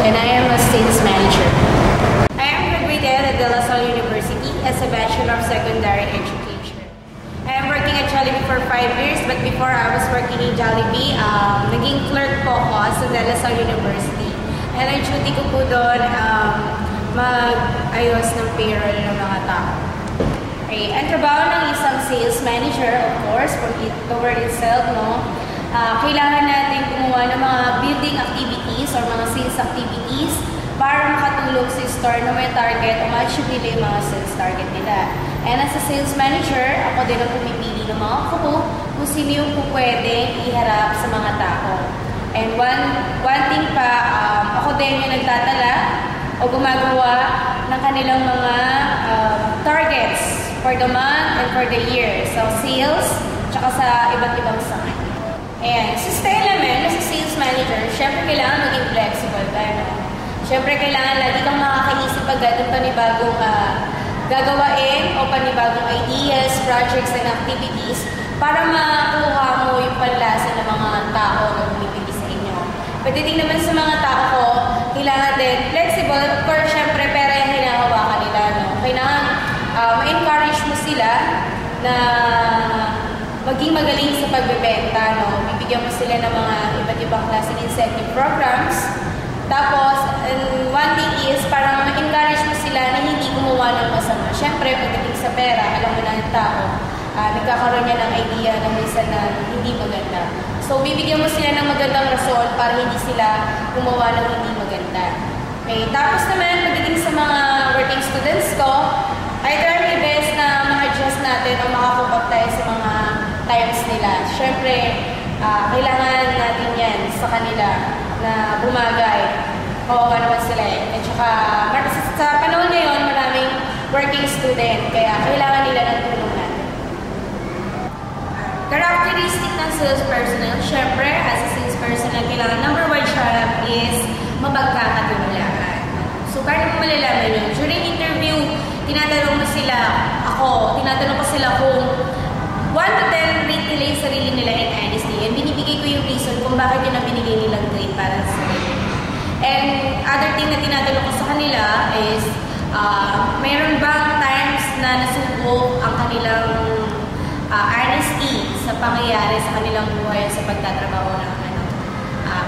and I am a sales manager. I am graduated at De La Salle University as a Bachelor of Secondary Education. I am working at Jollibee for 5 years, but before I was working in Jollibee, naging clerk po ako sa De La Salle University. And ang duty ko po doon, mag-ayos ng payroll ng mga tao. Okay. Ang trabaho ng isang sales manager, of course, from the word itself, no? Kailangan natin gumawa ng mga building activities or mga sales activities para makatulong sa store na may target o ma-achieve nila yung mga sales target nila. And as a sales manager, ako din ang pumipili ng mga kuko kung sino yung pwede iharap sa mga tao. And one thing pa, ako din yung nagtatala o gumagawa ng kanilang mga targets for the month and for the year. So, sales, tsaka sa iba't ibang sangay. And sa style namin, as a sales manager, syempre kailangan maging flexible tayo. No? Syempre kailangan lagi kang makakaisip agad ng panibagong gagawain o panibagong ideas, projects, and activities para makuha mo yung panlasa ng mga tao na bumibili sa inyo. Pagdating naman sa mga tao ko, kailangan din flexible. Of course, syempre pera yung hinahawakan nila. No? Kailangan ma-encourage mo sila na maging magaling sa pagbebenta, no? Bibigyan mo sila ng mga iba't ibang klaseng incentive programs. Tapos, one thing is, parang ma-encourage mo sila na hindi gumawa ng masama. Siyempre, pagdating sa pera, alam mo na ng tao, nagkakaroon niya ng idea na minsan na hindi maganda. So, bibigyan mo sila ng magandang rason para hindi sila gumawa ng hindi maganda. Okay. Tapos naman, pagdating sa mga working students ko, I try my best na ma-adjust natin o makakope up tayo sa mga times nila. Siyempre, kailangan natin yan sa kanila na bumagay. Oo, naman sila eh. At saka, sa panahon ngayon, maraming working student, kaya kailangan nila ng tulong natin. Characteristic ng sales personnel, siyempre, as a sales personnel, kailangan number 1 siya is mapagkakatiwalaan. So, paano mo malalaman yun? During interview, tinatanong ko sila kung 1 to 10 rate nila yung sarili nila in honesty. And binibigay ko yung reason kung bakit yun ang binigay nilang grade para sa sarili. And other thing na tinatanong ko sa kanila is, mayroon bang times na nasubok ang kanilang honesty sa pangyayari sa kanilang buhay sa pagtatrabaho ng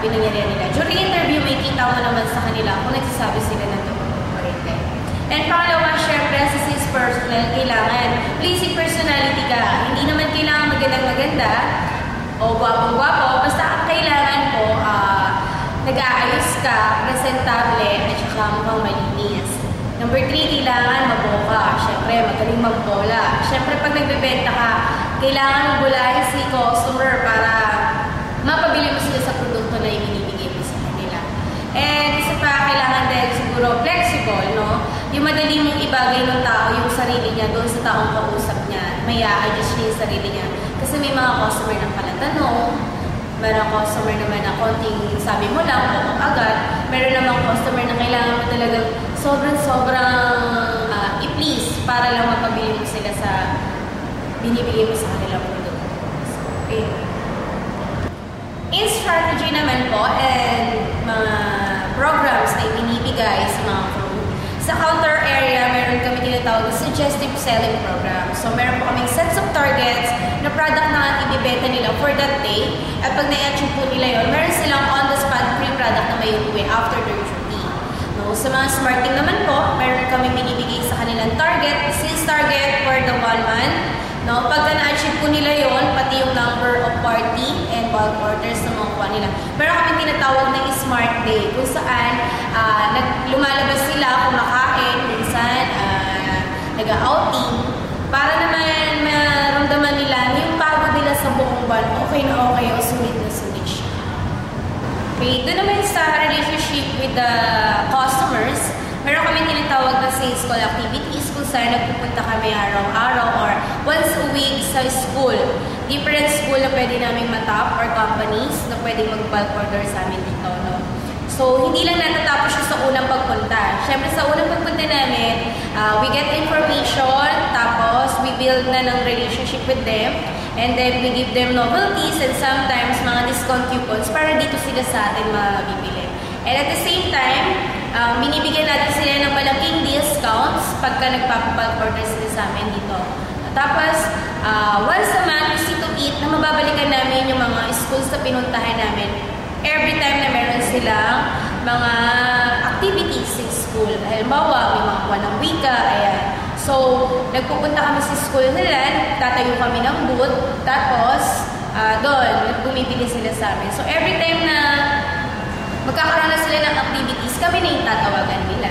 pinangyarihan nila. During interview, may kita mo naman sa kanila kung nagsasabi sila ng totoo or hindi. And pangalawa, syempre, sa sales personnel, kailangan pleasing personality ka. Hindi naman kailangan magandang-maganda o gwapong-gwapo. Basta ang kailangan mo, nag-aayos ka, presentable, at saka mukhang malinis. Number 3, kailangan maboka. Syempre, magaling magbola. Syempre, pag nagbebenta ka, kailangan mong bulahin si customer para mapabili mo sila sa produkto na ibinibigay mo sa kanila. And isa pa, kailangan din siguro flexible, no? Yung madali mong ibagay ng tao yung sarili niya doon sa taong kausap niya. May a-adjust niya yung sarili niya. Kasi may mga customer na palatanong, mayroong customer naman na konting sabi mo lang, o agad. Meron namang customer na kailangan mo talagang sobrang i-please para lang mapabili mo sila sa binibigay mo sa kanilang produkto. So, okay. In strategy naman po and mga programs na ibinibigay sa mga crew. Sa counter area, meron kami tinatawag na suggestive selling program. So, meron po kaming sets of targets na product na ibibenta nila for that day. At pag na-achieve po nila yun, meron silang on-the-spot free product na may uwi after their duty. No? Sa mga smarting naman po, meron kami binibigay sa kanilang target, sales target for the 1 month. No? Pagka na-achieve po nila yon, pati yung number of party and bulk orders na makuha nila. Meron kami tinatawag na smart day, kung saan lumalabas sila, kumakain, minsan nag-outing, para naman maramdaman nila yung pagod nila sa buong buwan, okay na okay o sulit na sulit siya. Okay, doon naman sa relationship with the customers, meron kami tinatawag na sales call activities kung saan nagpupunta kami araw-araw or once a week sa school. Different school na pwede namin matap or companies na pwede mag-bulk order sa amin dito. No? So, hindi lang natatapos siya sa unang pagpunta. Siyempre, sa unang pagpunta namin, we get information, tapos we build na ng relationship with them, and then we give them novelties and sometimes mga discount coupons para dito sila sa atin mabibili. And at the same time, binibigyan natin sila ng malaking discounts pagka nagpapapag-order sila sa amin dito. Tapos, once a month, we see to eat na mababalikan namin yung mga schools na pinuntahan namin every time na meron silang mga activities sa school. Halimbawa, may mga kuha ng wika, ayan. So, nagpupunta kami sa school nila, tatayo kami ng booth, tapos, doon, bumibili sila sa amin. So, every time na magkakaroon na sila ng activities, kami na yung tatawagan nila.